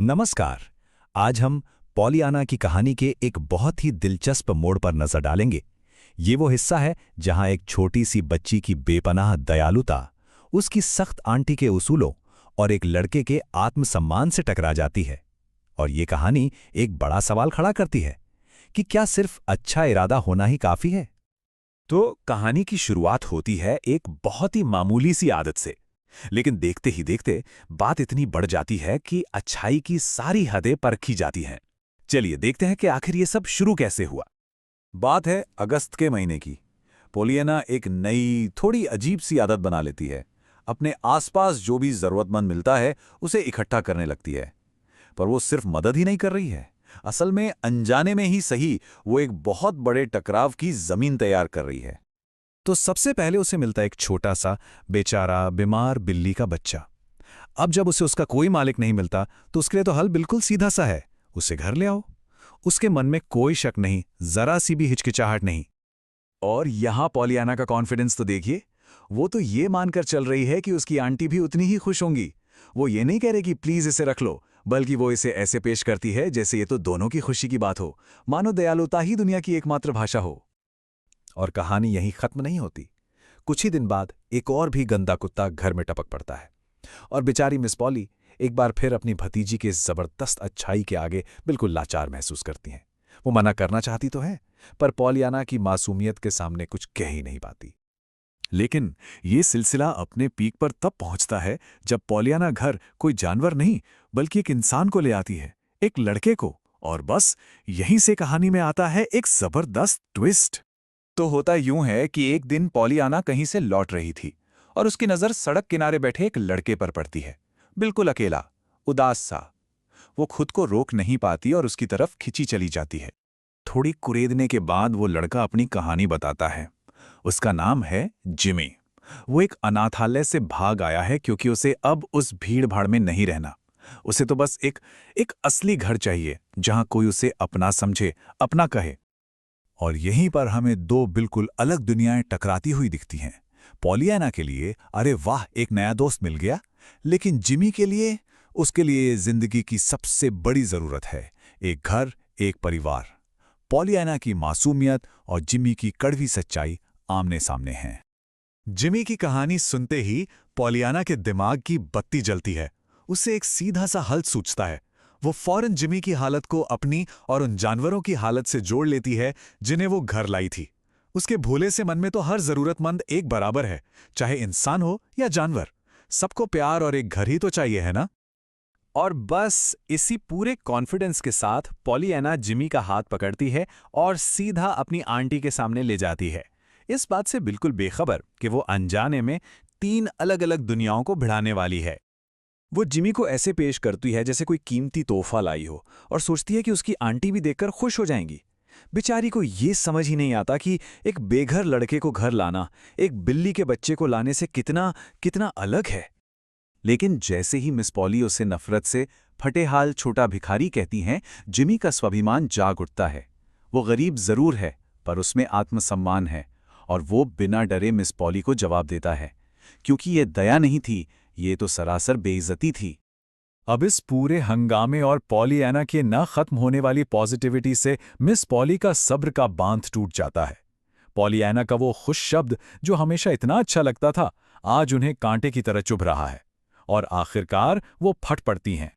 नमस्कार। आज हम पॉलियाना की कहानी के एक बहुत ही दिलचस्प मोड़ पर नजर डालेंगे। ये वो हिस्सा है जहां एक छोटी सी बच्ची की बेपनाह दयालुता, उसकी सख्त आंटी के उसूलों और एक लड़के के आत्मसम्मान से टकरा जाती है। और ये कहानी एक बड़ा सवाल खड़ा करती है कि क्या सिर्फ अच्छा इरादा होना ही काफी है। तो कहानी की शुरुआत होती है एक बहुत ही मामूली सी आदत से, लेकिन देखते ही देखते बात इतनी बढ़ जाती है कि अच्छाई की सारी हदें परखी जाती हैं। चलिए देखते हैं कि आखिर ये सब शुरू कैसे हुआ। बात है अगस्त के महीने की। पोलियाना एक नई, थोड़ी अजीब सी आदत बना लेती है। अपने आसपास जो भी जरूरतमंद मिलता है उसे इकट्ठा करने लगती है। पर वो सिर्फ मदद ही नहीं कर रही है, असल में अनजाने में ही सही, वो एक बहुत बड़े टकराव की जमीन तैयार कर रही है। तो सबसे पहले उसे मिलता है एक छोटा सा बेचारा बीमार बिल्ली का बच्चा। अब जब उसे उसका कोई मालिक नहीं मिलता तो उसके लिए तो हल बिल्कुल सीधा सा है, उसे घर ले आओ। उसके मन में कोई शक नहीं, जरा सी भी हिचकिचाहट नहीं। और यहां पॉलियाना का कॉन्फिडेंस तो देखिए। वो तो ये मानकर चल रही है कि उसकी आंटी भी उतनी ही खुश होंगी। वो ये नहीं कह रही कि प्लीज इसे रख लो, बल्कि वो इसे ऐसे पेश करती है जैसे ये तो दोनों की खुशी की बात हो, मानो दयालुता ही दुनिया की एकमात्र भाषा हो। और कहानी यहीं खत्म नहीं होती। कुछ ही दिन बाद एक और भी गंदा कुत्ता घर में टपक पड़ता है और बेचारी मिस पॉली एक बार फिर अपनी भतीजी के जबरदस्त अच्छाई के आगे बिल्कुल लाचार महसूस करती हैं। वो मना करना चाहती तो है, पर पॉलियाना की मासूमियत के सामने कुछ कह ही नहीं पाती। लेकिन ये सिलसिला अपने पीक पर तब पहुंचता है जब पॉलियाना घर कोई जानवर नहीं बल्कि एक इंसान को ले आती है, एक लड़के को। और बस यहीं से कहानी में आता है एक जबरदस्त ट्विस्ट। तो होता यूं है कि एक दिन पॉलियाना कहीं से लौट रही थी और उसकी नजर सड़क किनारे बैठे एक लड़के पर पड़ती है, बिल्कुल अकेला, उदास सा। वो खुद को रोक नहीं पाती और उसकी तरफ खिंची चली जाती है। थोड़ी कुरेदने के बाद वो लड़का अपनी कहानी बताता है। उसका नाम है जिमी। वो एक अनाथालय से भाग आया है क्योंकि उसे अब उस भीड़-भाड़ में नहीं रहना। उसे तो बस एक एक असली घर चाहिए जहां कोई उसे अपना समझे, अपना कहे। और यहीं पर हमें दो बिल्कुल अलग दुनियाएं टकराती हुई दिखती हैं। पॉलियाना के लिए अरे वाह, एक नया दोस्त मिल गया। लेकिन जिमी के लिए, उसके लिए जिंदगी की सबसे बड़ी जरूरत है एक घर, एक परिवार। पॉलियाना की मासूमियत और जिमी की कड़वी सच्चाई आमने सामने हैं। जिमी की कहानी सुनते ही पॉलियाना के दिमाग की बत्ती जलती है। उसे एक सीधा सा हल सूझता है। वो फौरन जिमी की हालत को अपनी और उन जानवरों की हालत से जोड़ लेती है जिन्हें वो घर लाई थी। उसके भोले से मन में तो हर जरूरतमंद एक बराबर है, चाहे इंसान हो या जानवर। सबको प्यार और एक घर ही तो चाहिए, है ना? और बस इसी पूरे कॉन्फिडेंस के साथ पॉलियाना जिमी का हाथ पकड़ती है और सीधा अपनी आंटी के सामने ले जाती है, इस बात से बिल्कुल बेखबर कि वो अनजाने में तीन अलग अलग दुनियाओं को भिड़ाने वाली है। वो जिमी को ऐसे पेश करती है जैसे कोई कीमती तोहफा लाई हो और सोचती है कि उसकी आंटी भी देखकर खुश हो जाएंगी। बेचारी को ये समझ ही नहीं आता कि एक बेघर लड़के को घर लाना एक बिल्ली के बच्चे को लाने से कितना कितना अलग है। लेकिन जैसे ही मिस पॉली उसे नफरत से फटेहाल छोटा भिखारी कहती हैं, जिमी का स्वाभिमान जाग उठता है। वो गरीब जरूर है, पर उसमें आत्मसम्मान है। और वो बिना डरे मिस पॉली को जवाब देता है, क्योंकि ये दया नहीं थी, ये तो सरासर बेइज्जती थी। अब इस पूरे हंगामे और पॉलियाना के न खत्म होने वाली पॉजिटिविटी से मिस पॉली का सब्र का बांध टूट जाता है। पॉलियाना का वो खुश शब्द जो हमेशा इतना अच्छा लगता था, आज उन्हें कांटे की तरह चुभ रहा है। और आखिरकार वो फट पड़ती हैं।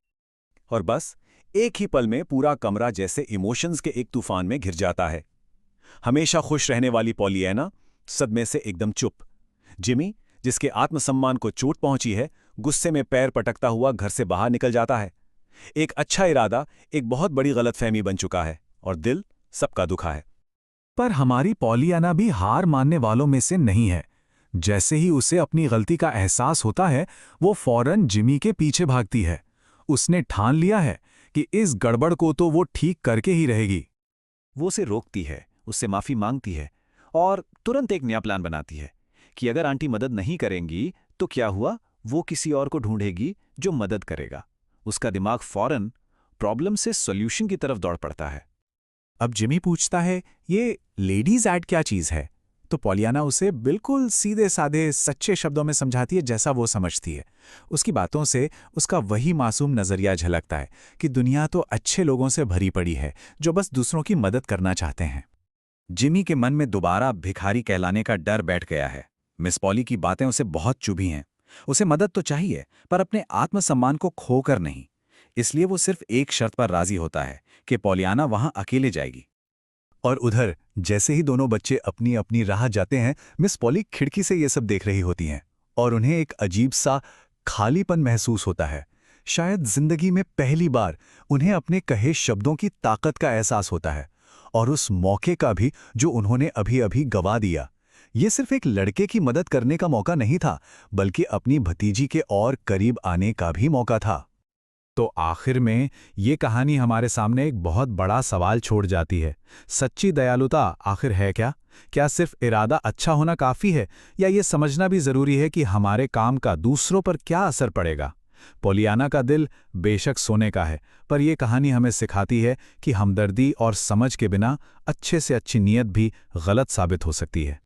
और बस एक ही पल में पूरा कमरा जैसे इमोशंस के एक तूफान में घिर जाता है। हमेशा खुश रहने वाली पॉलियाना सदमे से एकदम चुप। जिमी, जिसके आत्मसम्मान को चोट पहुंची है, गुस्से में पैर पटकता हुआ घर से बाहर निकल जाता है। एक अच्छा इरादा एक बहुत बड़ी गलतफहमी बन चुका है और दिल सबका दुखा है। पर हमारी पॉलियाना भी हार मानने वालों में से नहीं है। जैसे ही उसे अपनी गलती का एहसास होता है, वो फौरन जिमी के पीछे भागती है। उसने ठान लिया है कि इस गड़बड़ को तो वो ठीक करके ही रहेगी। वो उसे रोकती है, उससे माफी मांगती है और तुरंत एक नया प्लान बनाती है कि अगर आंटी मदद नहीं करेंगी तो क्या हुआ, वो किसी और को ढूंढेगी जो मदद करेगा। उसका दिमाग फौरन प्रॉब्लम से सॉल्यूशन की तरफ दौड़ पड़ता है। अब जिमी पूछता है, ये लेडीज ऐड क्या चीज है? तो पॉलियाना उसे बिल्कुल सीधे साधे सच्चे शब्दों में समझाती है जैसा वो समझती है। उसकी बातों से उसका वही मासूम नजरिया झलकता है कि दुनिया तो अच्छे लोगों से भरी पड़ी है जो बस दूसरों की मदद करना चाहते हैं। जिमी के मन में दोबारा भिखारी कहलाने का डर बैठ गया है। मिस पॉली की बातें उसे बहुत चुभी हैं। उसे मदद तो चाहिए, पर अपने आत्मसम्मान को खोकर नहीं। इसलिए वो सिर्फ एक शर्त पर राजी होता है कि पॉलियाना वहां अकेले जाएगी। और उधर जैसे ही दोनों बच्चे अपनी अपनी राह जाते हैं, मिस पॉली खिड़की से ये सब देख रही होती हैं और उन्हें एक अजीब सा खालीपन महसूस होता है। शायद जिंदगी में पहली बार उन्हें अपने कहे शब्दों की ताकत का एहसास होता है, और उस मौके का भी जो उन्होंने अभी अभी गवा दिया। ये सिर्फ एक लड़के की मदद करने का मौका नहीं था, बल्कि अपनी भतीजी के और करीब आने का भी मौका था। तो आखिर में ये कहानी हमारे सामने एक बहुत बड़ा सवाल छोड़ जाती है। सच्ची दयालुता आखिर है क्या? क्या सिर्फ इरादा अच्छा होना काफ़ी है, या ये समझना भी ज़रूरी है कि हमारे काम का दूसरों पर क्या असर पड़ेगा? पॉलियाना का दिल बेशक सोने का है, पर यह कहानी हमें सिखाती है कि हमदर्दी और समझ के बिना अच्छे से अच्छी नीयत भी गलत साबित हो सकती है।